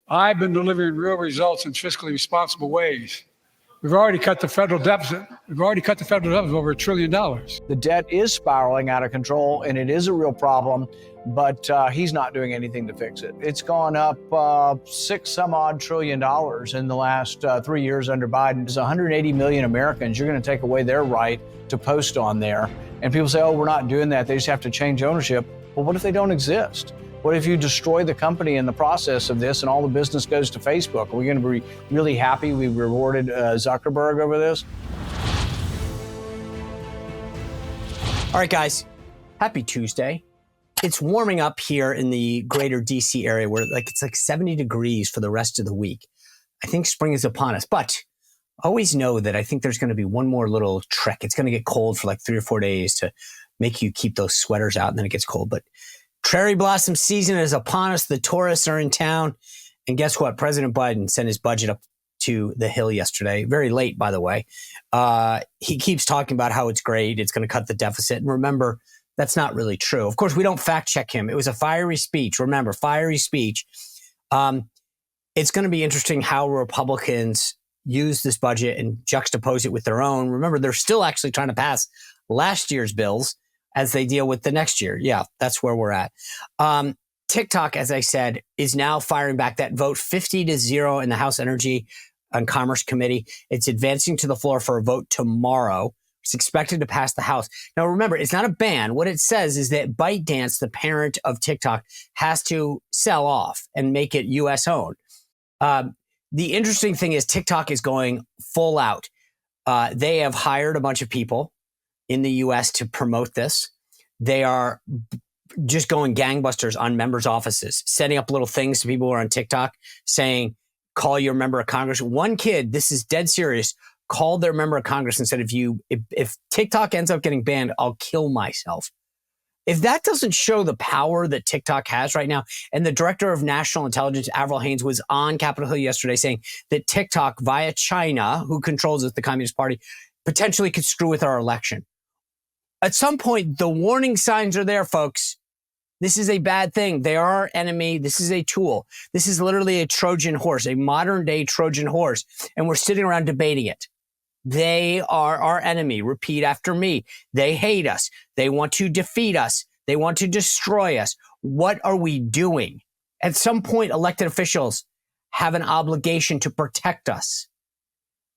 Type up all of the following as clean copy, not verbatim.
I've been delivering real results in fiscally responsible ways. We've already cut the federal deficit. Over $1 trillion. The debt is spiraling out of control, and it is a real problem, but he's not doing anything to fix it. It's gone up $6 trillion in the last 3 years under Biden. There's 180 million Americans. You're going to take away their right to post on there. And people say, oh, we're not doing that. They just have to change ownership. Well, what if they don't exist? What if you destroy the company in the process of this and all the business goes to Facebook? Are we going to be really happy we rewarded Zuckerberg over this? All right, guys. Happy Tuesday. It's warming up here in the greater DC area where it's like 70 degrees for the rest of the week. I think spring is upon us, but always know that I think there's going to be one more little trick. It's going to get cold for like 3 or 4 days to make you keep those sweaters out, and then it gets cold. But cherry blossom season is upon us. The tourists are in town. And guess what? President Biden sent his budget up to the Hill yesterday. Very late, by the way. He keeps talking about how it's great. It's going to cut the deficit. And remember, that's not really true. Of course, we don't fact check him. It was a fiery speech. Remember, fiery speech. It's going to be interesting how Republicans use this budget and juxtapose it with their own. Remember, they're still actually trying to pass last year's bills as they deal with the next year. Yeah, that's where we're at. TikTok, as I said, is now firing back that vote 50-0 in the House Energy and Commerce Committee. It's advancing to the floor for a vote tomorrow. It's expected to pass the House. Now, remember, it's not a ban. What it says is that ByteDance, the parent of TikTok, has to sell off and make it U.S. owned. The interesting thing is TikTok is going full out. They have hired a bunch of people in the U.S. to promote this. They are just going gangbusters on members' offices, setting up little things to people who are on TikTok saying, call your member of Congress. One kid, this is dead serious, called their member of Congress and said, if TikTok ends up getting banned, I'll kill myself. If that doesn't show the power that TikTok has right now, and the director of national intelligence, Avril Haines, was on Capitol Hill yesterday saying that TikTok via China, who controls it, the Communist Party, potentially could screw with our election. At some point, the warning signs are there, folks. This is a bad thing. They are our enemy. This is a tool. This is literally a Trojan horse, a modern day Trojan horse. And we're sitting around debating it. They are our enemy. Repeat after me. They hate us. They want to defeat us. They want to destroy us. What are we doing? At some point, elected officials have an obligation to protect us.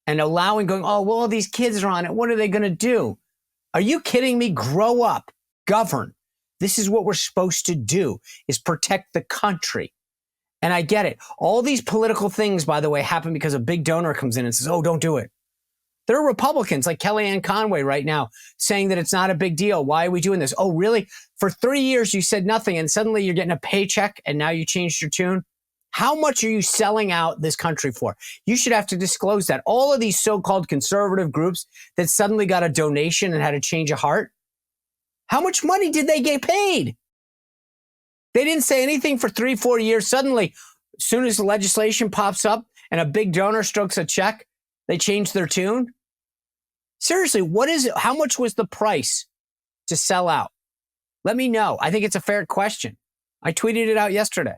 And going, oh, well, these kids are on it. What are they going to do? Are you kidding me? Grow up. Govern. This is what we're supposed to do, is protect the country. And I get it. All these political things, by the way, happen because a big donor comes in and says, oh, don't do it. There are Republicans like Kellyanne Conway right now saying that it's not a big deal. Why are we doing this? Oh, really? For 3 years, you said nothing, and suddenly you're getting a paycheck, and now you changed your tune? How much are you selling out this country for? You should have to disclose that. All of these so-called conservative groups that suddenly got a donation and had a change of heart, how much money did they get paid? They didn't say anything for 3-4 years. Suddenly, as soon as the legislation pops up and a big donor strokes a check, they change their tune. Seriously, how much was the price to sell out? Let me know. I think it's a fair question. I tweeted it out yesterday.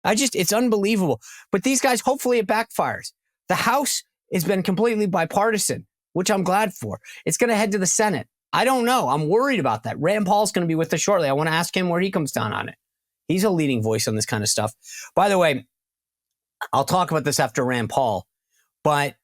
It's unbelievable. But these guys, hopefully it backfires. The House has been completely bipartisan, which I'm glad for. It's going to head to the Senate. I don't know. I'm worried about that. Rand Paul's going to be with us shortly. I want to ask him where he comes down on it. He's a leading voice on this kind of stuff. By the way, I'll talk about this after Rand Paul, but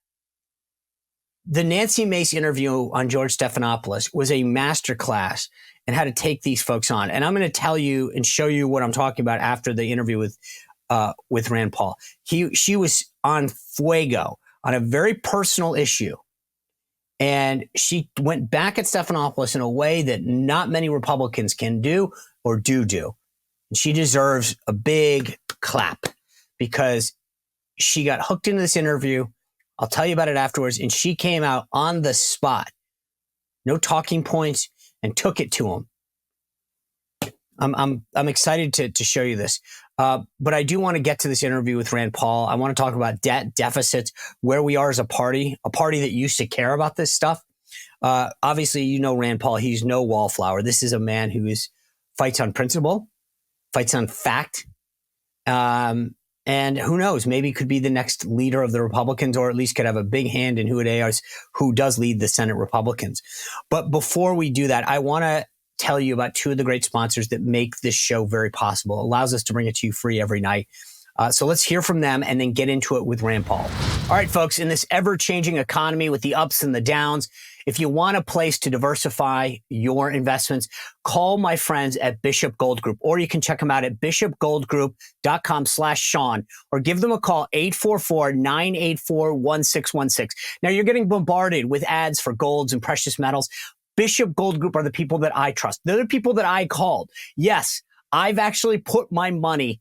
the Nancy Mace interview on George Stephanopoulos was a masterclass in how to take these folks on. And I'm going to tell you and show you what I'm talking about after the interview with Rand Paul. She was on fuego on a very personal issue. And she went back at Stephanopoulos in a way that not many Republicans can do or do. And she deserves a big clap because she got hooked into this interview. I'll tell you about it afterwards. And she came out on the spot, no talking points, and took it to him. I'm excited to show you this. But I do want to get to this interview with Rand Paul. I want to talk about debt, deficits, where we are as a party that used to care about this stuff. Obviously, you know Rand Paul. He's no wallflower. This is a man who fights on principle, fights on fact. And who knows, maybe could be the next leader of the Republicans, or at least could have a big hand in who it is, who does lead the Senate Republicans. But before we do that, I want to tell you about two of the great sponsors that make this show very possible. It allows us to bring it to you free every night. So let's hear from them and then get into it with Rand Paul. All right, folks, in this ever-changing economy with the ups and the downs, if you want a place to diversify your investments, call my friends at Bishop Gold Group, or you can check them out at bishopgoldgroup.com/Sean, or give them a call, 844-984-1616. Now, you're getting bombarded with ads for golds and precious metals. Bishop Gold Group are the people that I trust. They're the people that I called. Yes, I've actually put my money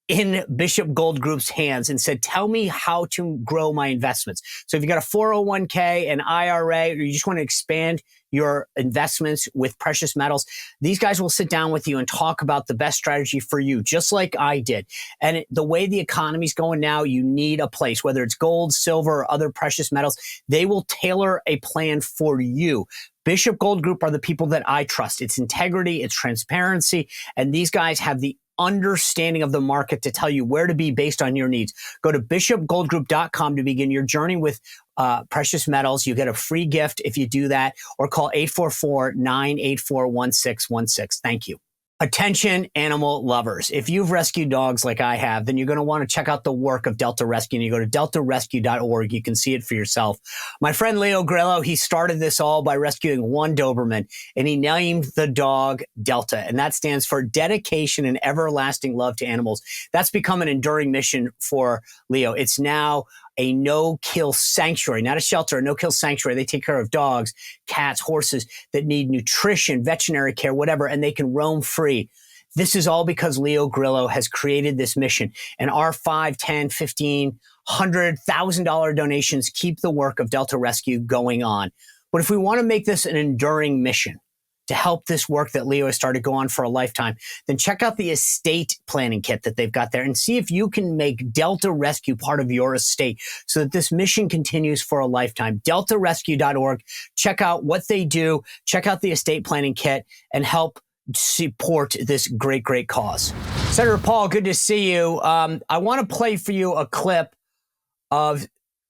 in Bishop Gold Group's hands and said, tell me how to grow my investments. So if you got a 401k, an IRA, or you just want to expand your investments with precious metals, these guys will sit down with you and talk about the best strategy for you, just like I did. And the way the economy's going now, you need a place, whether it's gold, silver, or other precious metals. They will tailor a plan for you. Bishop Gold Group are the people that I trust. It's integrity, it's transparency, and these guys have the understanding of the market to tell you where to be based on your needs. Go to bishopgoldgroup.com to begin your journey with precious metals. You get a free gift if you do that, or call 844-984-1616. Thank you. Attention, animal lovers. If you've rescued dogs like I have, then you're going to want to check out the work of Delta Rescue. And you go to deltarescue.org. You can see it for yourself. My friend Leo Grillo, he started this all by rescuing one Doberman, and he named the dog Delta. And that stands for dedication and everlasting love to animals. That's become an enduring mission for Leo. It's now a no-kill sanctuary, not a shelter, a no-kill sanctuary. They take care of dogs, cats, horses that need nutrition, veterinary care, whatever, and they can roam free. This is all because Leo Grillo has created this mission. And our $5, $10, $15, $100,000 donations keep the work of Delta Rescue going on. But if we want to make this an enduring mission to help this work that Leo has started go on for a lifetime, then check out the estate planning kit that they've got there and see if you can make Delta Rescue part of your estate so that this mission continues for a lifetime. DeltaRescue.org. Check out what they do. Check out the estate planning kit and help support this great, great cause. Senator Paul, good to see you. I want to play for you a clip of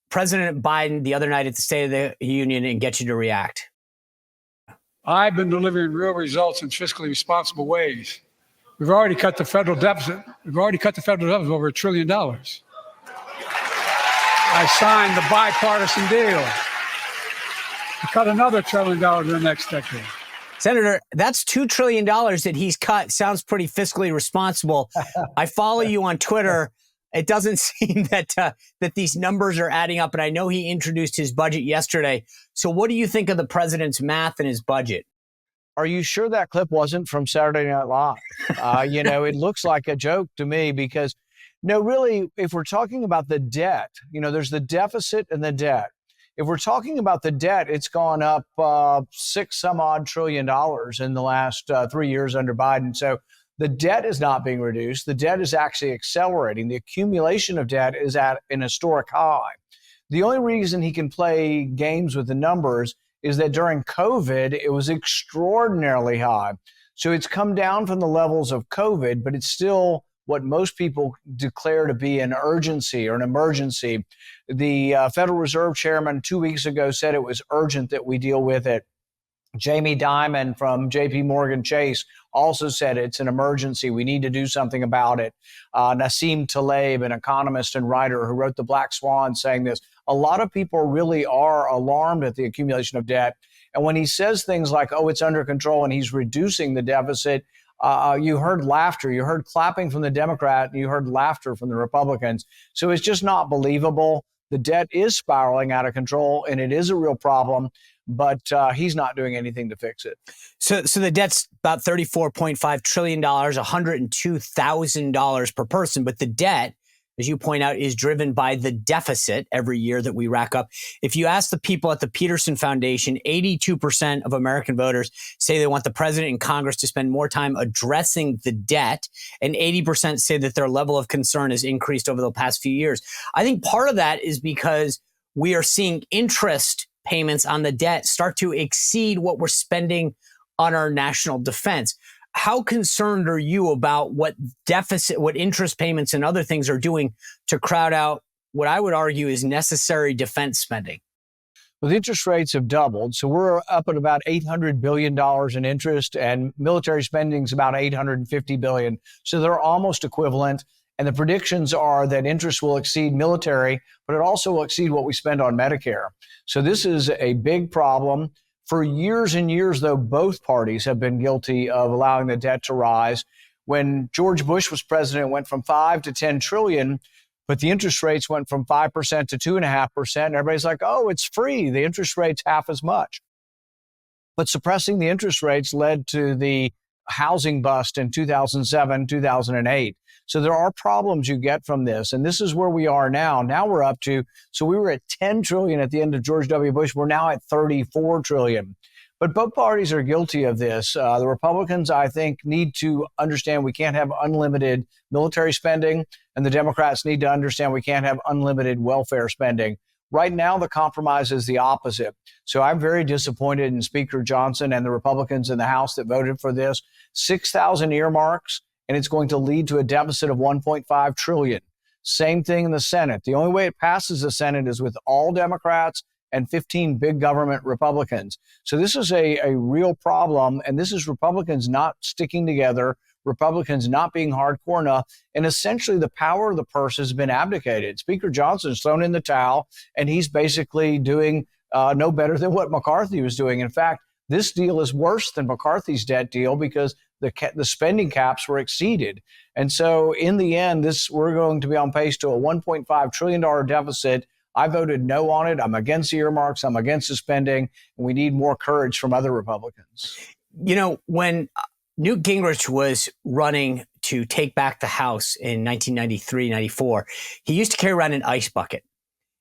President Biden the other night at the State of the Union and get you to react. I've been delivering real results in fiscally responsible ways. We've already cut the federal deficit. We've already cut the federal deficit over $1 trillion. I signed the bipartisan deal to cut another $1 trillion in the next decade. Senator, that's $2 trillion that he's cut. Sounds pretty fiscally responsible. I follow you on Twitter. It doesn't seem that these numbers are adding up. And I know he introduced his budget yesterday. So what do you think of the president's math and his budget? Are you sure that clip wasn't from Saturday Night Live? It looks like a joke to me because, no, really, if we're talking about the debt, there's the deficit and the debt. If we're talking about the debt, it's gone up $6 trillion in the last 3 years under Biden. So the debt is not being reduced. The debt is actually accelerating. The accumulation of debt is at an historic high. The only reason he can play games with the numbers is that during COVID, it was extraordinarily high. So it's come down from the levels of COVID, but it's still what most people declare to be an urgency or an emergency. The Federal Reserve Chairman 2 weeks ago said it was urgent that we deal with it. Jamie Dimon from JP Morgan Chase also said it's an emergency. We need to do something about it. Nassim Taleb, an economist and writer who wrote The Black Swan, saying this. A lot of people really are alarmed at the accumulation of debt. And when he says things like, oh, it's under control and he's reducing the deficit, you heard laughter, you heard clapping from the Democrat, and you heard laughter from the Republicans. So it's just not believable. The debt is spiraling out of control, and it is a real problem, but he's not doing anything to fix it. So the debt's about $34.5 trillion, $102,000 per person. But the debt, as you point out, is driven by the deficit every year that we rack up. If you ask the people at the Peterson Foundation, 82% of American voters say they want the president and Congress to spend more time addressing the debt, and 80% say that their level of concern has increased over the past few years. I think part of that is because we are seeing interest payments on the debt start to exceed what we're spending on our national defense. how concerned are you about what interest payments and other things are doing to crowd out what I would argue is necessary defense spending? Well, the interest rates have doubled. So we're up at about $800 billion in interest, and military spending is about $850 billion. So they're almost equivalent. And the predictions are that interest will exceed military, but it also will exceed what we spend on Medicare. So this is a big problem. For years and years, though, both parties have been guilty of allowing the debt to rise. When George Bush was president, it went from 5 to 10 trillion. But the interest rates went from 5% to 2.5%. And everybody's like, oh, it's free. The interest rate's half as much. But suppressing the interest rates led to the housing bust in 2007, 2008. So there are problems you get from this. And this is where we are now. Now we're up to, so we were at 10 trillion at the end of George W. Bush. We're now at 34 trillion. But both parties are guilty of this. The Republicans, I think, need to understand we can't have unlimited military spending, and the Democrats need to understand we can't have unlimited welfare spending. Right now, the compromise is the opposite. So I'm very disappointed in Speaker Johnson and the Republicans in the House that voted for this. 6,000 earmarks, and it's going to lead to a deficit of 1.5 trillion. Same thing in the Senate. The only way it passes the Senate is with all Democrats and 15 big government Republicans. So this is a real problem, and this is Republicans not sticking together, Republicans not being hardcore enough, and essentially the power of the purse has been abdicated. Speaker Johnson's thrown in the towel, and he's basically doing no better than what McCarthy was doing. In fact, this deal is worse than McCarthy's debt deal because the spending caps were exceeded. And so in the end, we're going to be on pace to a $1.5 trillion deficit. I voted no on it. I'm against the earmarks. I'm against the spending. And we need more courage from other Republicans. You know, when Newt Gingrich was running to take back the House in 1993, 94, he used to carry around an ice bucket.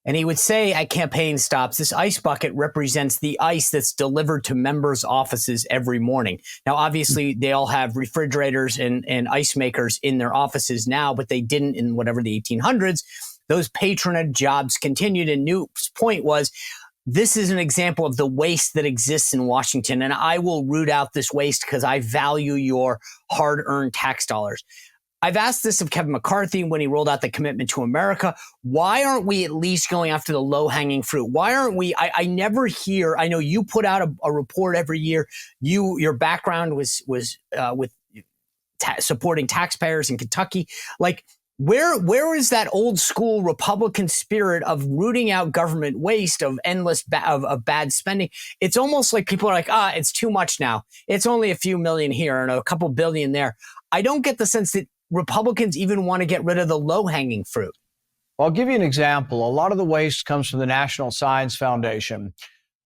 And he would say at campaign stops, this ice bucket represents the ice that's delivered to members' offices every morning. Now, obviously, they all have refrigerators and ice makers in their offices now, but they didn't in whatever the 1800s. Those patronage jobs continued. And Newt's point was, this is an example of the waste that exists in Washington. And I will root out this waste because I value your hard-earned tax dollars. I've asked this of Kevin McCarthy when he rolled out the Commitment to America. Why aren't we at least going after the low-hanging fruit? Why aren't we? I never hear. I know you put out a report every year. Your background was with supporting taxpayers in Kentucky. Like, where is that old school Republican spirit of rooting out government waste, of endless of bad spending? It's almost like people are like, it's too much now. It's only a few million here and a couple billion there. I don't get the sense that Republicans even want to get rid of the low-hanging fruit. Well, I'll give you an example. A lot of the waste comes from the National Science Foundation.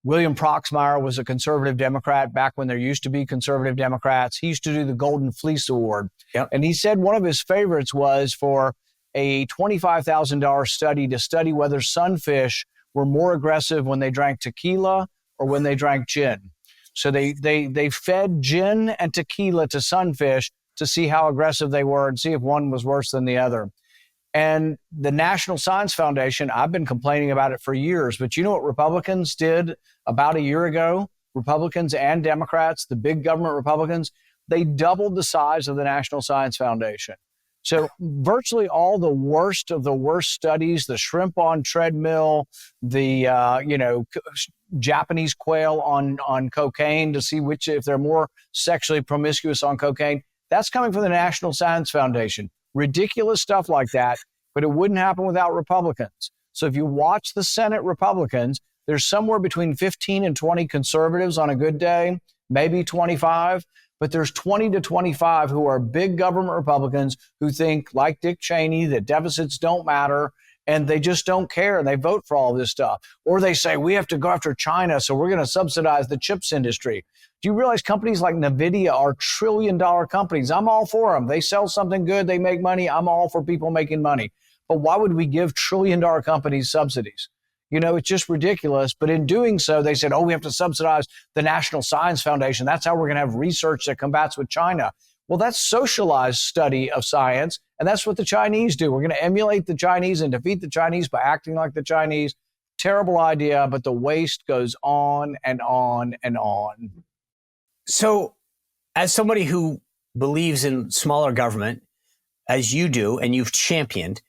William Proxmire was a conservative Democrat back when there used to be conservative Democrats. He used to do the Golden Fleece Award. Yep. And he said one of his favorites was for a $25,000 study to study whether sunfish were more aggressive when they drank tequila or when they drank gin. So they fed gin and tequila to sunfish to see how aggressive they were and see if one was worse than the other. And the National Science Foundation, I've been complaining about it for years, but you know what Republicans did about a year ago? Republicans and Democrats, the big government Republicans, they doubled the size of the National Science Foundation. So virtually all the worst of the worst studies, the shrimp on treadmill, the Japanese quail on cocaine to see if they're more sexually promiscuous on cocaine, that's coming from the National Science Foundation. Ridiculous stuff like that, but it wouldn't happen without Republicans. So if you watch the Senate Republicans, there's somewhere between 15 and 20 conservatives on a good day, maybe 25, but there's 20 to 25 who are big government Republicans who think, like Dick Cheney, that deficits don't matter and they just don't care and they vote for all this stuff. Or they say, we have to go after China, so we're going to subsidize the chips industry. Do you realize companies like NVIDIA are trillion-dollar companies? I'm all for them. They sell something good, they make money. I'm all for people making money. But why would we give trillion-dollar companies subsidies? You know, it's just ridiculous. But in doing so, they said, we have to subsidize the National Science Foundation. That's how we're going to have research that combats with China. Well, that's socialized study of science, and that's what the Chinese do. We're going to emulate the Chinese and defeat the Chinese by acting like the Chinese. Terrible idea, but the waste goes on and on and on. So as somebody who believes in smaller government as you do, and you've championed,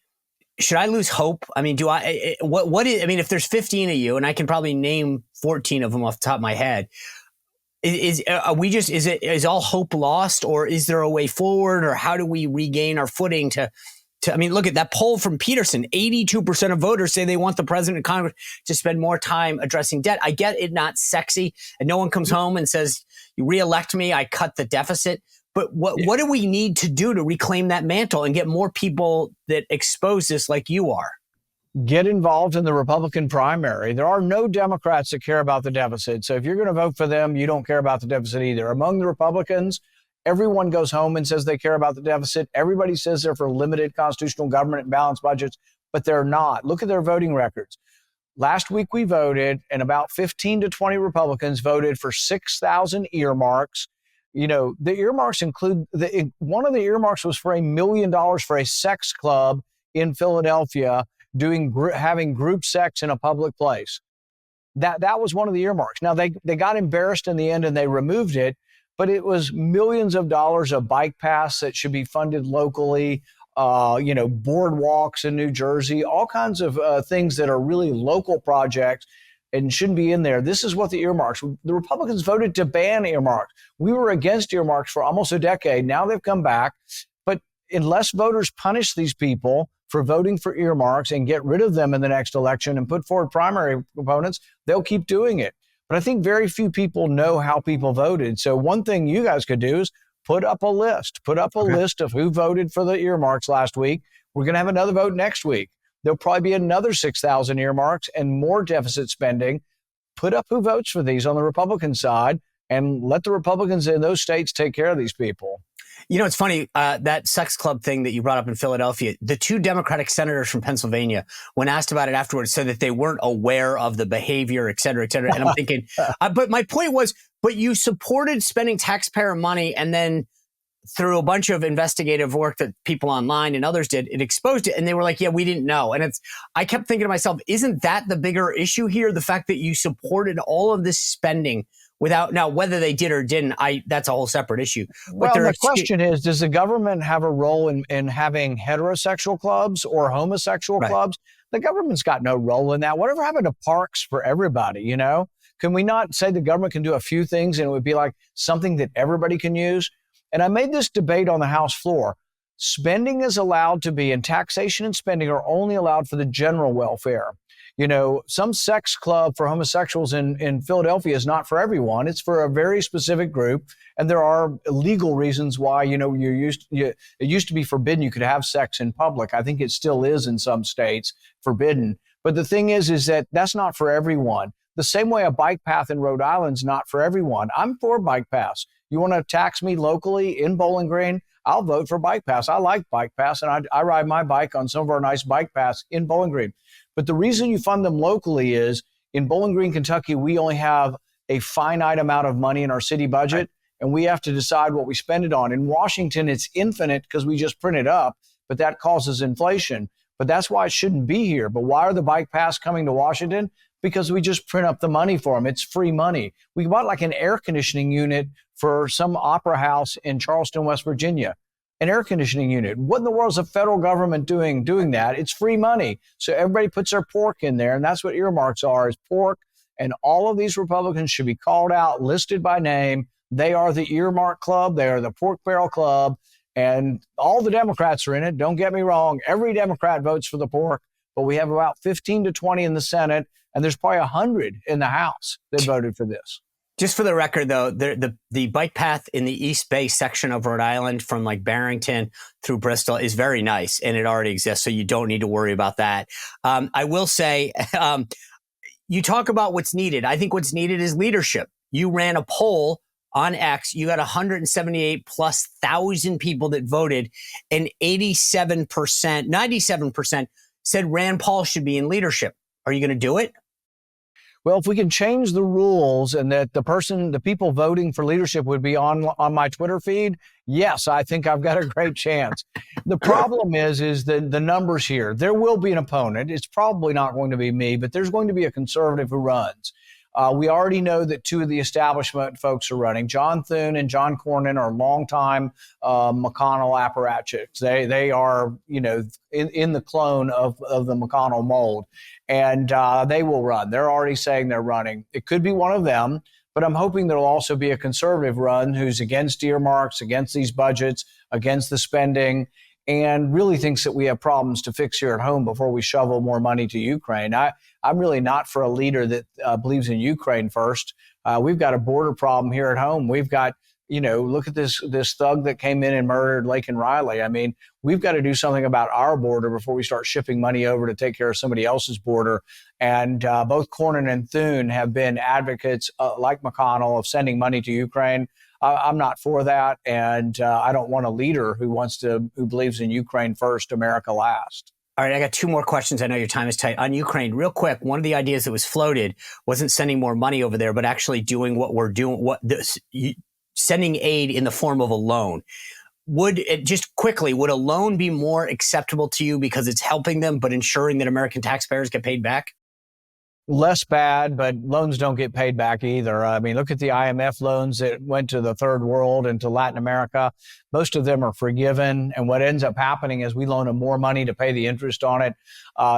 should I lose hope? I mean, if there's 15 of you, and I can probably name 14 of them off the top of my head, is all hope lost, or is there a way forward, or how do we regain our footing to I mean, look at that poll from Peterson. 82% of voters say they want the president and Congress to spend more time addressing debt. I get it, not sexy, and no one comes home and says, you reelect me, I cut the deficit. But what do we need to do to reclaim that mantle and get more people that expose this like you are? Get involved in the Republican primary. There are no Democrats that care about the deficit. So if you're going to vote for them, you don't care about the deficit either. Among the Republicans, everyone goes home and says they care about the deficit. Everybody says they're for limited constitutional government and balanced budgets, but they're not. Look at their voting records. Last week we voted, and about 15 to 20 Republicans voted for 6,000 earmarks. You know, the earmarks include one of the earmarks was for $1 million for a sex club in Philadelphia having group sex in a public place. That was one of the earmarks. Now they got embarrassed in the end and they removed it, but it was millions of dollars of bike paths that should be funded locally. Boardwalks in New Jersey, all kinds of things that are really local projects and shouldn't be in there. This is what the earmarks. The Republicans voted to ban earmarks. We were against earmarks for almost a decade. Now they've come back. But unless voters punish these people for voting for earmarks and get rid of them in the next election and put forward primary opponents, they'll keep doing it. But I think very few people know how people voted. So one thing you guys could do is put up a list of who voted for the earmarks last week. We're going to have another vote next week. There'll probably be another 6,000 earmarks and more deficit spending. Put up who votes for these on the Republican side and let the Republicans in those states take care of these people. You know, it's funny, that sex club thing that you brought up in Philadelphia, the two Democratic senators from Pennsylvania, when asked about it afterwards, said that they weren't aware of the behavior, et cetera, et cetera. And I'm thinking, but my point was, but you supported spending taxpayer money, and then through a bunch of investigative work that people online and others did, it exposed it. And they were like, yeah, we didn't know. And I kept thinking to myself, isn't that the bigger issue here? The fact that you supported all of this spending without, now whether they did or didn't, that's a whole separate issue. Well, the question is, does the government have a role in having heterosexual clubs or homosexual clubs? The government's got no role in that. Whatever happened to parks for everybody, you know? Can we not say the government can do a few things and it would be like something that everybody can use? And I made this debate on the House floor. Spending is allowed to be, and taxation and spending are only allowed for the general welfare. You know, some sex club for homosexuals in Philadelphia is not for everyone. It's for a very specific group. And there are legal reasons why, you know, it used to be forbidden. You could have sex in public. I think it still is in some states forbidden. But the thing is that that's not for everyone. The same way a bike path in Rhode Island is not for everyone. I'm for bike paths. You want to tax me locally in Bowling Green? I'll vote for bike paths. I like bike paths, and I ride my bike on some of our nice bike paths in Bowling Green. But the reason you fund them locally is in Bowling Green, Kentucky, we only have a finite amount of money in our city budget, and we have to decide what we spend it on. In Washington, it's infinite because we just print it up, but that causes inflation. But that's why it shouldn't be here. But why are the bike paths coming to Washington? Because we just print up the money for them. It's free money. We bought like an air conditioning unit for some opera house in Charleston, West Virginia. An air conditioning unit. What in the world is the federal government doing that? It's free money. So everybody puts their pork in there, and that's what earmarks are, is pork. And all of these Republicans should be called out, listed by name. They are the earmark club. They are the pork barrel club. And all the Democrats are in it. Don't get me wrong. Every Democrat votes for the pork, but we have about 15 to 20 in the Senate, and there's probably 100 in the House that voted for this. Just for the record, though, the bike path in the East Bay section of Rhode Island from like Barrington through Bristol is very nice, and it already exists, so you don't need to worry about that. I will say, you talk about what's needed. I think what's needed is leadership. You ran a poll on X. You got 178,000+ people that voted, and 97% said Rand Paul should be in leadership. Are you going to do it? Well, if we can change the rules and that the people voting for leadership would be on my Twitter feed, yes, I think I've got a great chance. The problem is the numbers here. There will be an opponent. It's probably not going to be me, but there's going to be a conservative who runs. We already know that two of the establishment folks are running. John Thune and John Cornyn are longtime McConnell apparatchiks. They are, in the clone of the McConnell mold, and they will run. They're already saying they're running. It could be one of them, but I'm hoping there'll also be a conservative run who's against earmarks, against these budgets, against the spending, and really thinks that we have problems to fix here at home before we shovel more money to Ukraine. I'm really not for a leader that believes in Ukraine first. We've got a border problem here at home. We've got, look at this thug that came in and murdered Laken Riley. I mean, we've got to do something about our border before we start shipping money over to take care of somebody else's border. And both Cornyn and Thune have been advocates, like McConnell, of sending money to Ukraine. I'm not for that, and I don't want a leader who believes in Ukraine first, America last. All right, I got two more questions. I know your time is tight. On Ukraine, real quick, one of the ideas that was floated wasn't sending more money over there, but actually doing what we're doing, sending aid in the form of a loan. Would a loan be more acceptable to you because it's helping them, but ensuring that American taxpayers get paid back? Less bad, but loans don't get paid back either. I mean, look at the IMF loans that went to the third world and to Latin America. Most of them are forgiven. And what ends up happening is we loan them more money to pay the interest on it.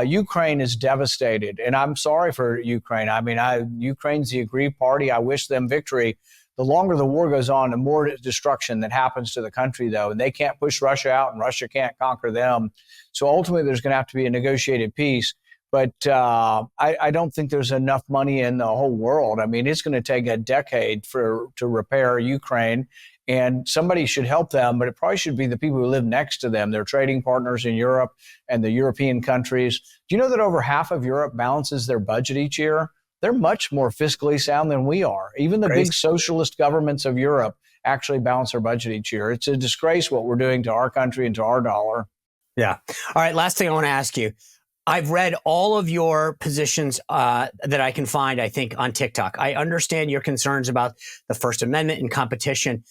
Ukraine is devastated. And I'm sorry for Ukraine. I mean, Ukraine's the aggrieved party. I wish them victory. The longer the war goes on, the more destruction that happens to the country, though. And they can't push Russia out, and Russia can't conquer them. So ultimately, there's going to have to be a negotiated peace. But I don't think there's enough money in the whole world. I mean, it's going to take a decade to repair Ukraine, and somebody should help them, but it probably should be the people who live next to them, their trading partners in Europe and the European countries. Do you know that over half of Europe balances their budget each year? They're much more fiscally sound than we are. Even the big socialist governments of Europe actually balance their budget each year. It's a disgrace what we're doing to our country and to our dollar. Yeah. All right, last thing I want to ask you. I've read all of your positions that I can find, I think, on TikTok. I understand your concerns about the First Amendment and competition.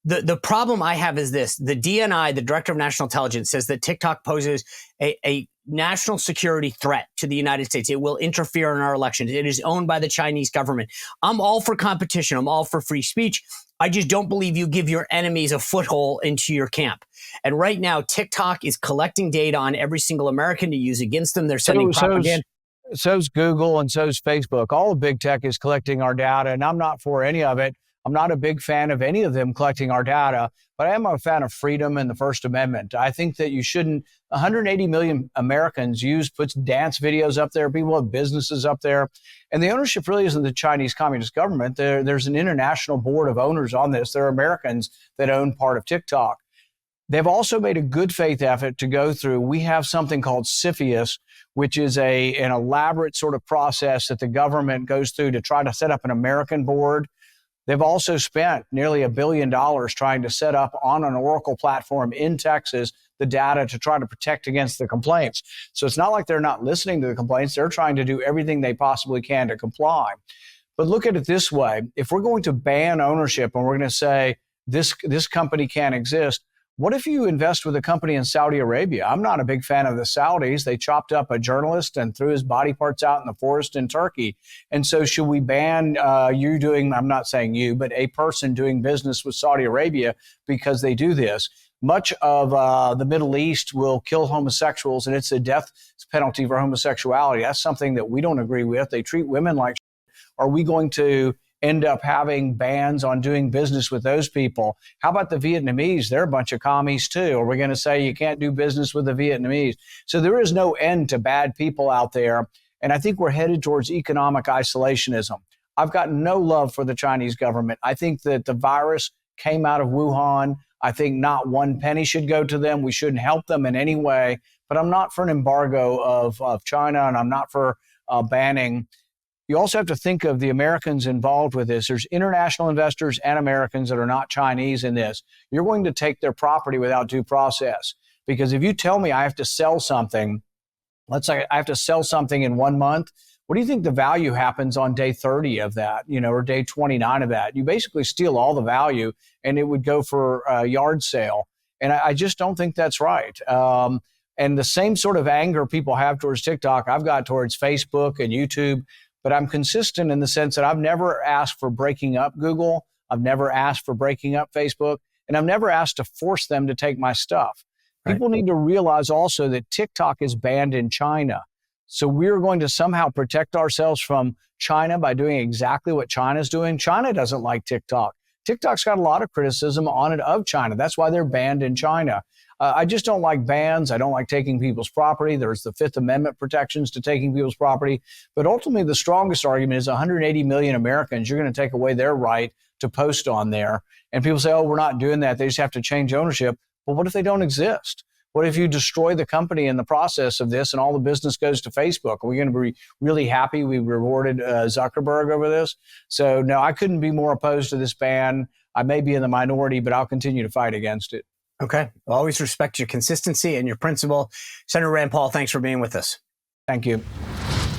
The problem I have is this. The DNI, the Director of National Intelligence, says that TikTok poses a national security threat to the United States. It will interfere in our elections. It is owned by the Chinese government. I'm all for competition. I'm all for free speech. I just don't believe you give your enemies a foothold into your camp. And right now, TikTok is collecting data on every single American to use against them. They're sending propaganda. So's Google and so's Facebook. All of big tech is collecting our data, and I'm not for any of it. I'm not a big fan of any of them collecting our data, but I am a fan of freedom and the First Amendment. I think that you shouldn't. 180 million Americans puts dance videos up there. People have businesses up there. And the ownership really isn't the Chinese Communist government. There's an international board of owners on this. There are Americans that own part of TikTok. They've also made a good faith effort to go through. We have something called CFIUS, which is an elaborate sort of process that the government goes through to try to set up an American board. They've also spent nearly $1 billion trying to set up on an Oracle platform in Texas the data to try to protect against the complaints. So it's not like they're not listening to the complaints. They're trying to do everything they possibly can to comply. But look at it this way. If we're going to ban ownership and we're going to say this company can't exist, what if you invest with a company in Saudi Arabia? I'm not a big fan of the Saudis. They chopped up a journalist and threw his body parts out in the forest in Turkey. And so should we ban I'm not saying you, but a person doing business with Saudi Arabia because they do this? Much of the Middle East will kill homosexuals, and it's a death penalty for homosexuality. That's something that we don't agree with. They treat women like shit. Are we going to end up having bans on doing business with those people? How about the Vietnamese? They're a bunch of commies too. Are we going to say you can't do business with the Vietnamese? So there is no end to bad people out there. And I think we're headed towards economic isolationism. I've got no love for the Chinese government. I think that the virus came out of Wuhan. I think not one penny should go to them. We shouldn't help them in any way. But I'm not for an embargo of China, and I'm not for banning. You also have to think of the Americans involved with this. There's international investors and Americans that are not Chinese in this. You're going to take their property without due process. Because if you tell me I have to sell something, let's say I have to sell something in 1 month, what do you think the value happens on day 30 of that, or day 29 of that? You basically steal all the value, and it would go for a yard sale. And I just don't think that's right. And the same sort of anger people have towards TikTok, I've got towards Facebook and YouTube. but I'm consistent in the sense that I've never asked for breaking up Google. I've never asked for breaking up Facebook, and I've never asked to force them to take my stuff. Right. People need to realize also that TikTok is banned in China. So we're going to somehow protect ourselves from China by doing exactly what China's doing. China doesn't like TikTok. TikTok's got a lot of criticism on it of China. That's why they're banned in China. I just don't like bans. I don't like taking people's property. There's the Fifth Amendment protections to taking people's property. But ultimately, the strongest argument is 180 million Americans, you're going to take away their right to post on there. And people say, oh, we're not doing that. They just have to change ownership. Well, what if they don't exist? What if you destroy the company in the process of this and all the business goes to Facebook? Are we going to be really happy we rewarded Zuckerberg over this? So, no, I couldn't be more opposed to this ban. I may be in the minority, but I'll continue to fight against it. Okay. I'll always respect your consistency and your principle. Senator Rand Paul, thanks for being with us. Thank you.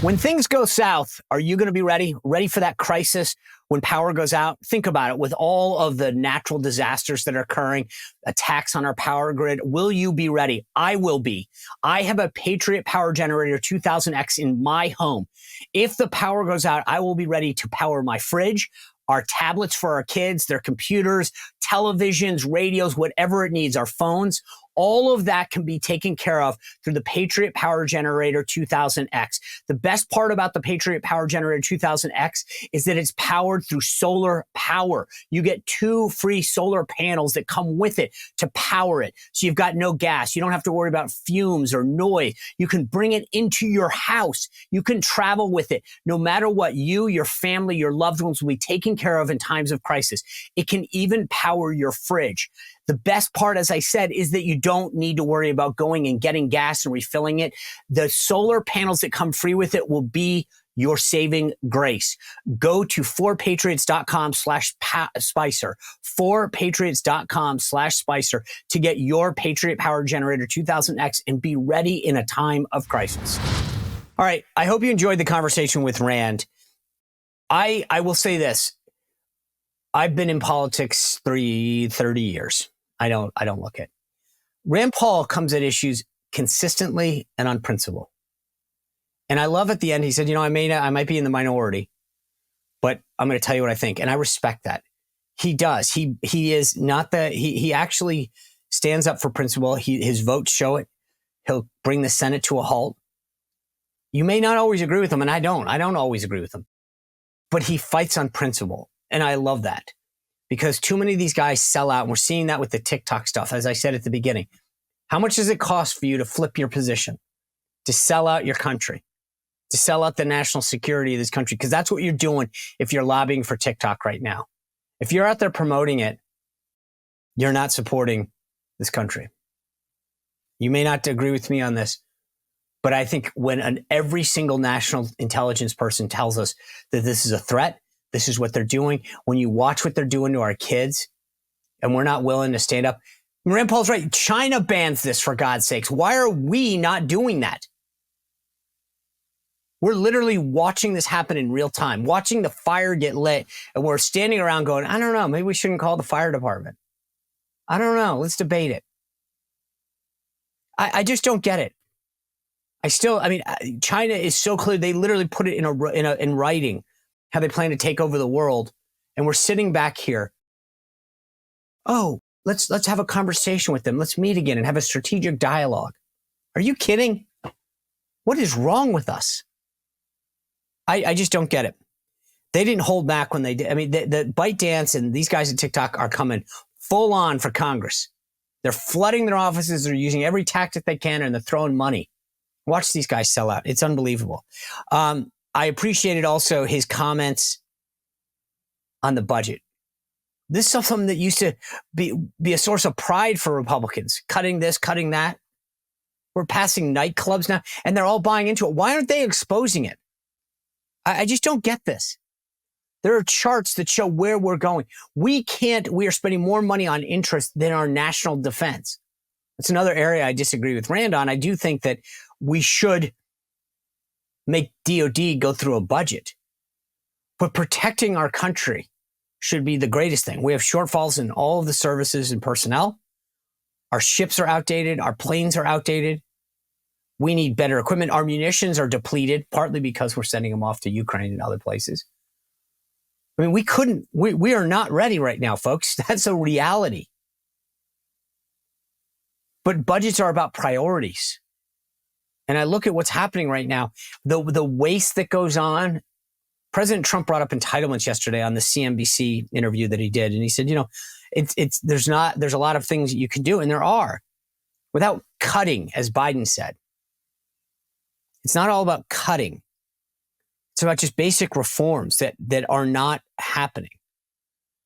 When things go south, are you going to be ready? Ready for that crisis when power goes out? Think about it. With all of the natural disasters that are occurring, attacks on our power grid, will you be ready? I will be. I have a Patriot Power Generator 2000X in my home. If the power goes out, I will be ready to power my fridge, our tablets for our kids, their computers, televisions, radios, whatever it needs, our phones. All of that can be taken care of through the Patriot Power Generator 2000X. The best part about the Patriot Power Generator 2000X is that it's powered through solar power. You get 2 free solar panels that come with it to power it. So you've got no gas. You don't have to worry about fumes or noise. You can bring it into your house. You can travel with it. No matter what, you, your family, your loved ones will be taken care of in times of crisis. It can even power your fridge. The best part, as I said, is that you don't need to worry about going and getting gas and refilling it. The solar panels that come free with it will be your saving grace. Go to 4patriots.com/Spicer, 4patriots.com/Spicer to get your Patriot Power Generator 2000X and be ready in a time of crisis. All right. I hope you enjoyed the conversation with Rand. I will say this. I've been in politics 30 years. I don't look at. Rand Paul comes at issues consistently and on principle. And I love at the end, he said, I might be in the minority, but I'm going to tell you what I think. And I respect that. He does. He is not he actually stands up for principle. His votes show it. He'll bring the Senate to a halt. You may not always agree with him, and I don't always agree with him, but he fights on principle. And I love that. Because too many of these guys sell out. And we're seeing that with the TikTok stuff, as I said at the beginning. How much does it cost for you to flip your position, to sell out your country, to sell out the national security of this country? Because that's what you're doing if you're lobbying for TikTok right now. If you're out there promoting it, you're not supporting this country. You may not agree with me on this, but I think when every single national intelligence person tells us that this is a threat, this is what they're doing. When you watch what they're doing to our kids and we're not willing to stand up. Rand Paul's right. China bans this, for God's sakes. Why are we not doing that? We're literally watching this happen in real time, watching the fire get lit. And we're standing around going, I don't know, maybe we shouldn't call the fire department. I don't know. Let's debate it. I just don't get it. China is so clear. They literally put it in writing how they plan to take over the world. And we're sitting back here. Oh, let's have a conversation with them. Let's meet again and have a strategic dialogue. Are you kidding? What is wrong with us? I just don't get it. They didn't hold back when they did. I mean, the ByteDance and these guys at TikTok are coming full on for Congress. They're flooding their offices. They're using every tactic they can, and they're throwing money. Watch these guys sell out. It's unbelievable. I appreciated also his comments on the budget. This is something that used to be a source of pride for Republicans. Cutting this, cutting that. We're passing nightclubs now, and they're all buying into it. Why aren't they exposing it? I just don't get this. There are charts that show where we're going. We are spending more money on interest than our national defense. That's another area I disagree with Rand on. I do think that we should make DOD go through a budget, but protecting our country should be the greatest thing. We have shortfalls in all of the services and personnel. Our ships are outdated. Our planes are outdated. We need better equipment. Our munitions are depleted, partly because we're sending them off to Ukraine and other places. I mean, we are not ready right now, folks. That's a reality. But budgets are about priorities. And I look at what's happening right now, the waste that goes on. President Trump brought up entitlements yesterday on the CNBC interview that he did. And he said, there's a lot of things that you can do. And there are, without cutting, as Biden said. It's not all about cutting. It's about just basic reforms that are not happening.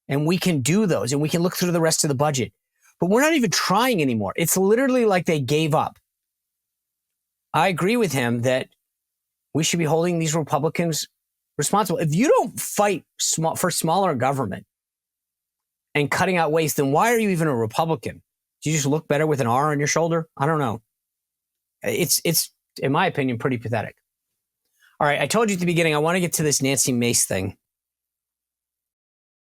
And we can do those, and we can look through the rest of the budget. But we're not even trying anymore. It's literally like they gave up. I agree with him that we should be holding these Republicans responsible. If you don't fight for smaller government and cutting out waste, then why are you even a Republican? Do you just look better with an R on your shoulder? I don't know. It's in my opinion, pretty pathetic. All right, I told you at the beginning, I want to get to this Nancy Mace thing.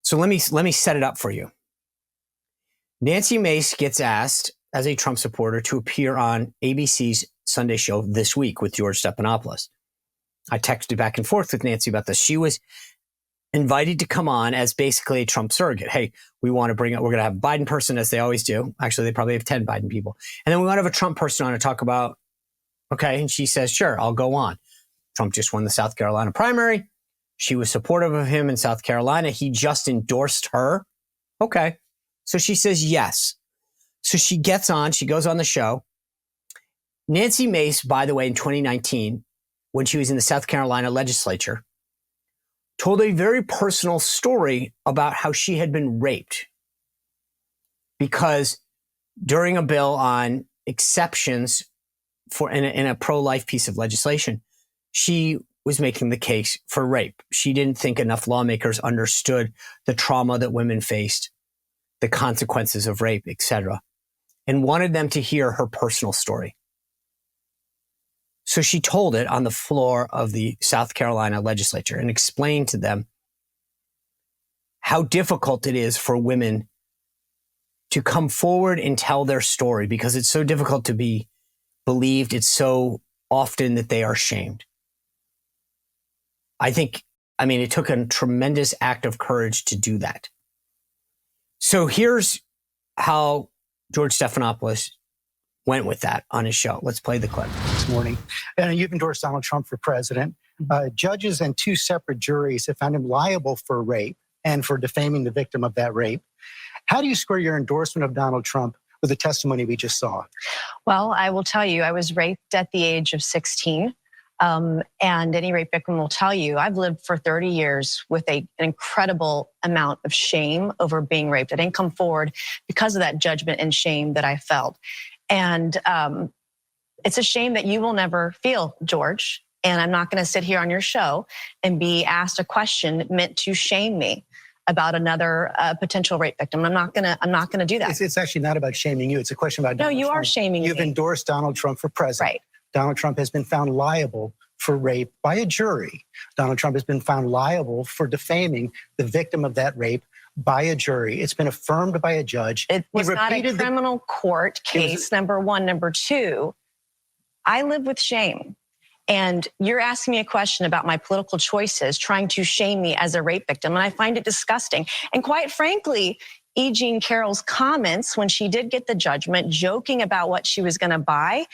So let me set it up for you. Nancy Mace gets asked, as a Trump supporter, to appear on ABC's Sunday show this week with George Stephanopoulos. I texted back and forth with Nancy about this. She was invited to come on as basically a Trump surrogate. Hey, we're going to have a Biden person, as they always do. Actually, they probably have 10 Biden people. And then we want to have a Trump person on to talk about, okay. And she says, sure, I'll go on. Trump just won the South Carolina primary. She was supportive of him in South Carolina. He just endorsed her. Okay. So she says yes. So she gets on, she goes on the show. Nancy Mace, by the way, in 2019, when she was in the South Carolina legislature, told a very personal story about how she had been raped. Because during a bill on exceptions in a pro-life piece of legislation, she was making the case for rape. She didn't think enough lawmakers understood the trauma that women faced, the consequences of rape, etc., and wanted them to hear her personal story. So she told it on the floor of the South Carolina legislature and explained to them how difficult it is for women to come forward and tell their story, because it's so difficult to be believed. It's so often that they are shamed. It took a tremendous act of courage to do that. So here's how George Stephanopoulos went with that on his show. Let's play the clip. This morning. And you've endorsed Donald Trump for president. Judges and two separate juries have found him liable for rape and for defaming the victim of that rape. How do you square your endorsement of Donald Trump with the testimony we just saw? Well, I will tell you, I was raped at the age of 16. And any rape victim will tell you, I've lived for 30 years with an incredible amount of shame over being raped. I didn't come forward because of that judgment and shame that I felt. And it's a shame that you will never feel, George. And I'm not going to sit here on your show and be asked a question meant to shame me about another potential rape victim. I'm not going to do that. It's actually not about shaming you. It's a question about Donald Trump. No, you are shaming me. You've endorsed Donald Trump for president. Right. Donald Trump has been found liable for rape by a jury. Donald Trump has been found liable for defaming the victim of that rape by a jury. It's been affirmed by a judge. It was not a criminal court case, number one. Number two, I live with shame. And you're asking me a question about my political choices, trying to shame me as a rape victim. And I find it disgusting. And quite frankly, E. Jean Carroll's comments when she did get the judgment, joking about what she was going to buy,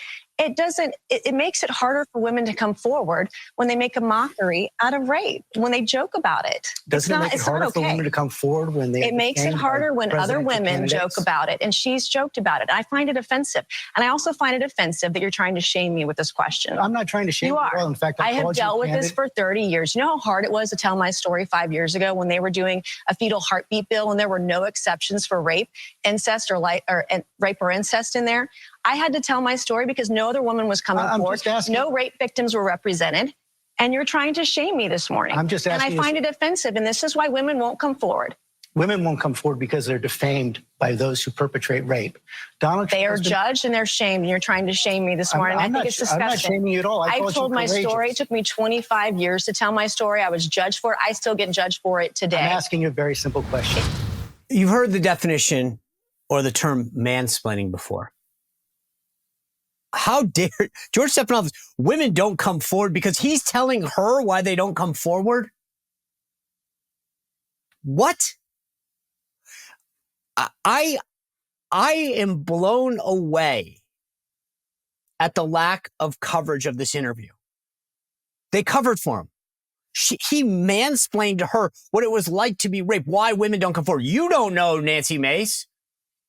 it makes it harder for women to come forward when they make a mockery out of rape, when they joke about it. Doesn't it make it harder for women to come forward when they... It makes it harder when other women joke about it, and she's joked about it. I find it offensive. And I also find it offensive that you're trying to shame me with this question. I'm not trying to shame you. Are. In fact, I have dealt with this for 30 years. You know how hard it was to tell my story 5 years ago when they were doing a fetal heartbeat bill and there were no exceptions for rape, incest, rape or incest in there? I had to tell my story because no other woman was coming forward. No rape victims were represented. And you're trying to shame me this morning. I'm just asking. And I find it offensive. And this is why women won't come forward. Women won't come forward because they're defamed by those who perpetrate rape. They are judged and they're shamed. And you're trying to shame me this morning. I think it's disgusting. I'm not shaming you at all. I've told my story. It took me 25 years to tell my story. I was judged for it. I still get judged for it today. I'm asking you a very simple question. You've heard the definition or the term mansplaining before. How dare George Stephanopoulos? Women don't come forward because he's telling her why they don't come forward. What? I am blown away at the lack of coverage of this interview. They covered for him. He mansplained to her what it was like to be raped, why women don't come forward. You don't know, Nancy Mace.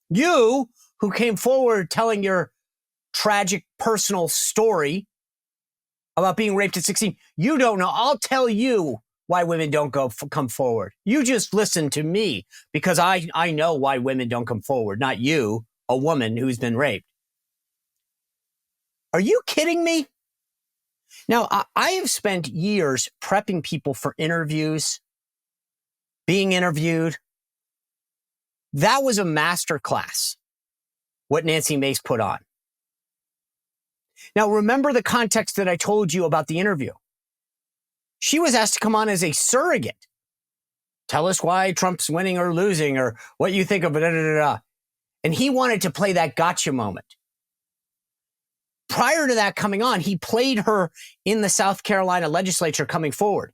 You, who came forward telling your tragic personal story about being raped at 16, you don't know. I'll tell you why women don't come forward. You just listen to me because I know why women don't come forward, not you, a woman who's been raped. Are you kidding me? Now, I have spent years prepping people for interviews, being interviewed. That was a masterclass, what Nancy Mace put on. Now, remember the context that I told you about the interview. She was asked to come on as a surrogate. Tell us why Trump's winning or losing or what you think of it. And he wanted to play that gotcha moment. Prior to that coming on, he played her in the South Carolina legislature coming forward.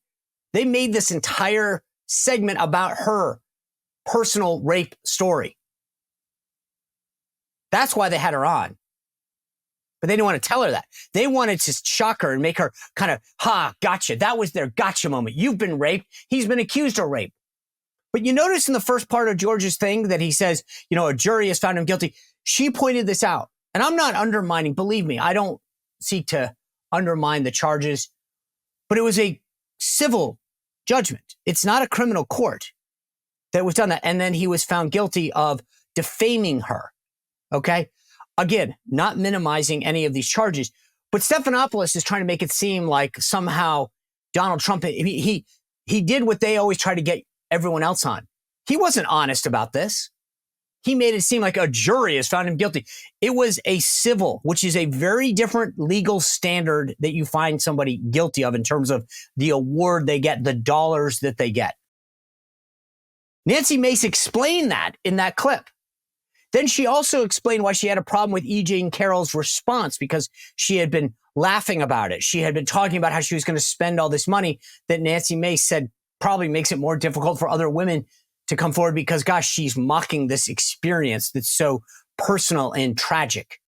They made this entire segment about her personal rape story. That's why they had her on. But they didn't want to tell her that. They wanted to shock her and make her kind of, gotcha. That was their gotcha moment. You've been raped. He's been accused of rape. But you notice in the first part of George's thing that he says, a jury has found him guilty. She pointed this out. And I'm not undermining, believe me, I don't seek to undermine the charges, but it was a civil judgment. It's not a criminal court that was done that. And then he was found guilty of defaming her. Okay. Again, not minimizing any of these charges, but Stephanopoulos is trying to make it seem like somehow Donald Trump, he did what they always try to get everyone else on. He wasn't honest about this. He made it seem like a jury has found him guilty. It was a civil, which is a very different legal standard that you find somebody guilty of in terms of the award they get, the dollars that they get. Nancy Mace explained that in that clip. Then she also explained why she had a problem with E. Jean Carroll's response because she had been laughing about it. She had been talking about how she was going to spend all this money that Nancy Mace said probably makes it more difficult for other women to come forward because, gosh, she's mocking this experience that's so personal and tragic.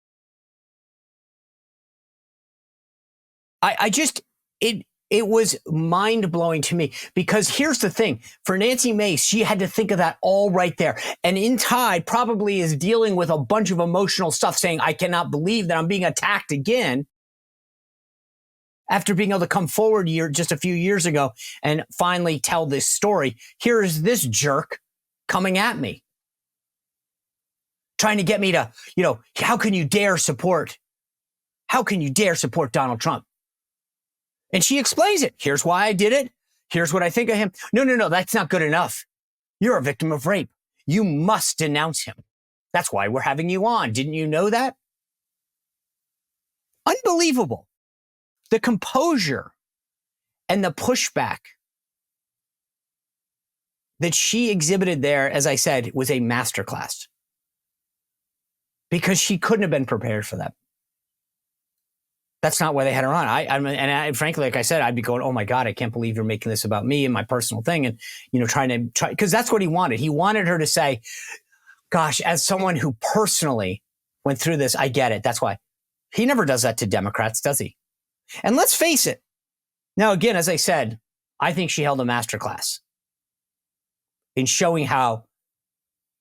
It was mind-blowing to me because here's the thing. For Nancy Mace, she had to think of that all right there. And in Tide probably is dealing with a bunch of emotional stuff saying, I cannot believe that I'm being attacked again. After being able to come forward just a few years ago and finally tell this story, here is this jerk coming at me, trying to get me to, how can you dare support Donald Trump? And she explains it. Here's why I did it. Here's what I think of him. No, that's not good enough. You're a victim of rape. You must denounce him. That's why we're having you on. Didn't you know that? Unbelievable. The composure and the pushback that she exhibited there, as I said, was a masterclass because she couldn't have been prepared for that. That's not why they had her on. I frankly, like I said, I'd be going, oh my God, I can't believe you're making this about me and my personal thing. And, trying to because that's what he wanted. He wanted her to say, gosh, as someone who personally went through this, I get it. That's why. He never does that to Democrats, does he? And let's face it. Now, again, as I said, I think she held a masterclass in showing how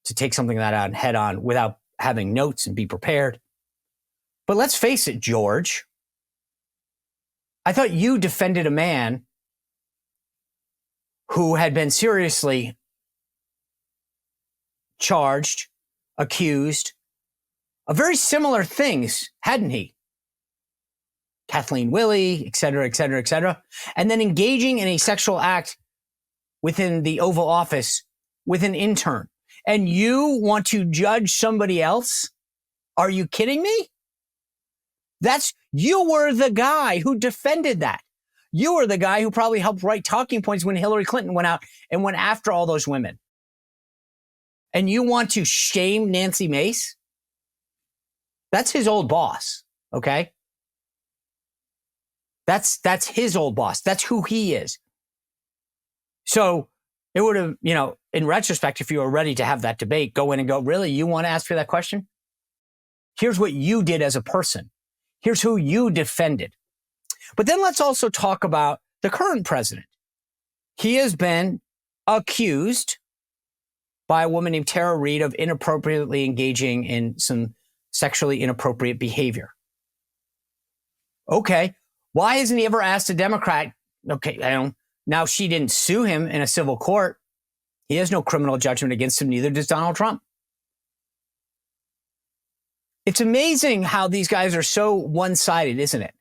to take something like that out head on without having notes and be prepared. But let's face it, George. I thought you defended a man who had been seriously charged, accused of very similar things, hadn't he? Kathleen Willey, et cetera, et cetera, et cetera. And then engaging in a sexual act within the Oval Office with an intern. And you want to judge somebody else? Are you kidding me? You were the guy who defended that. You were the guy who probably helped write talking points when Hillary Clinton went out and went after all those women. And you want to shame Nancy Mace? That's his old boss. Okay? That's his old boss. That's who he is. So it would have, in retrospect, if you were ready to have that debate, go in and go, really, you want to ask me that question? Here's what you did as a person. Here's who you defended. But then let's also talk about the current president. He has been accused by a woman named Tara Reid of inappropriately engaging in some sexually inappropriate behavior. Okay. Why hasn't he ever asked a Democrat? Okay, now she didn't sue him in a civil court. He has no criminal judgment against him. Neither does Donald Trump. It's amazing how these guys are so one-sided, isn't it?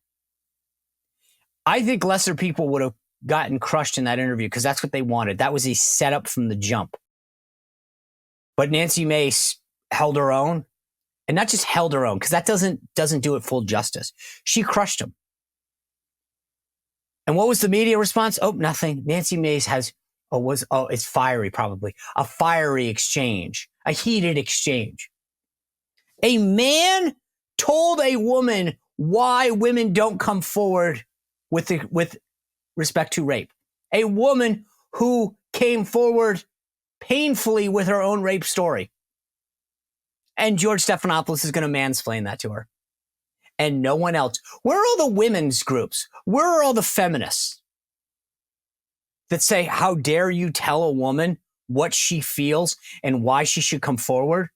I think lesser people would have gotten crushed in that interview because that's what they wanted. That was a setup from the jump. But Nancy Mace held her own, and not just held her own, because that doesn't do it full justice. She crushed him. And what was the media response? Oh, nothing. Nancy Mace it's fiery, probably. A fiery exchange, a heated exchange. A man told a woman why women don't come forward with respect to rape. A woman who came forward painfully with her own rape story. And George Stephanopoulos is going to mansplain that to her. And no one else. Where are all the women's groups? Where are all the feminists that say, how dare you tell a woman what she feels and why she should come forward?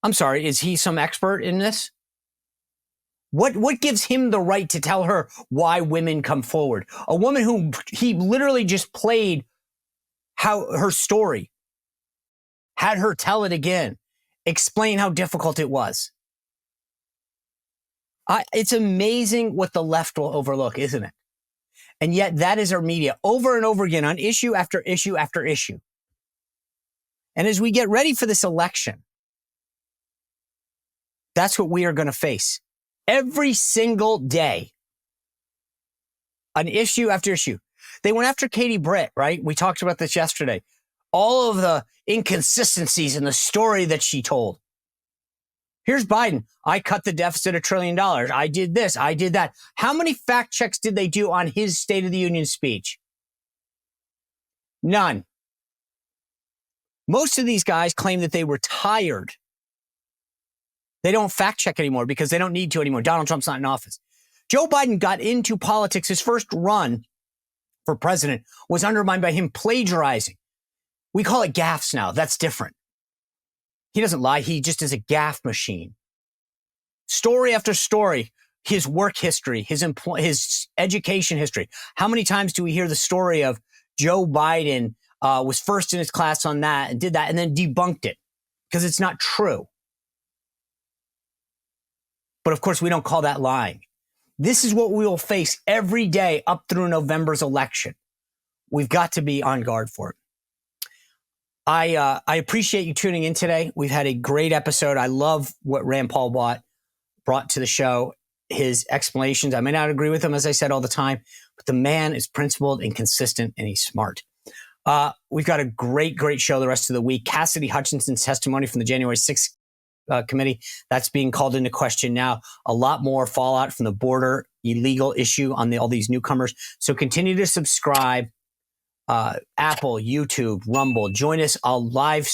I'm sorry, is he some expert in this? What gives him the right to tell her why women come forward? A woman who he literally just played her story, had her tell it again, explain how difficult it was. It's amazing what the left will overlook, isn't it? And yet that is our media over and over again on issue after issue after issue. And as we get ready for this election, that's what we are going to face. Every single day, an issue after issue. They went after Katie Britt, right? We talked about this yesterday. All of the inconsistencies in the story that she told. Here's Biden. I cut the deficit $1 trillion. I did this. I did that. How many fact checks did they do on his State of the Union speech? None. Most of these guys claim that they retired. They don't fact check anymore because they don't need to anymore. Donald Trump's not in office. Joe Biden got into politics. His first run for president was undermined by him plagiarizing. We call it gaffes now. That's different. He doesn't lie. He just is a gaffe machine. Story after story, his work history, his education history. How many times do we hear the story of Joe Biden was first in his class on that and did that and then debunked it because it's not true? But of course, we don't call that lying. This is what we will face every day up through November's election. We've got to be on guard for it. I appreciate you tuning in today. We've had a great episode. I love what Rand Paul brought to the show. His explanations, I may not agree with him, as I said all the time, but the man is principled and consistent, and he's smart. We've got a great show the rest of the week. Cassidy Hutchinson's testimony from the January 6th committee, that's being called into question now. A lot more fallout from the border illegal issue on all these newcomers. So continue to subscribe. Apple, YouTube, Rumble. Join us. I'll live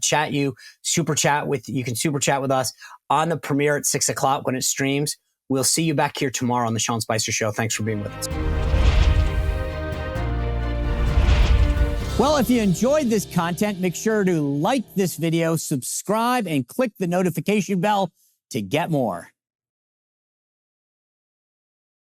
chat you, you can super chat with us on the premiere at 6 o'clock when it streams. We'll see you back here tomorrow on the Sean Spicer Show. Thanks for being with us. Well, if you enjoyed this content, make sure to like this video, subscribe, and click the notification bell to get more.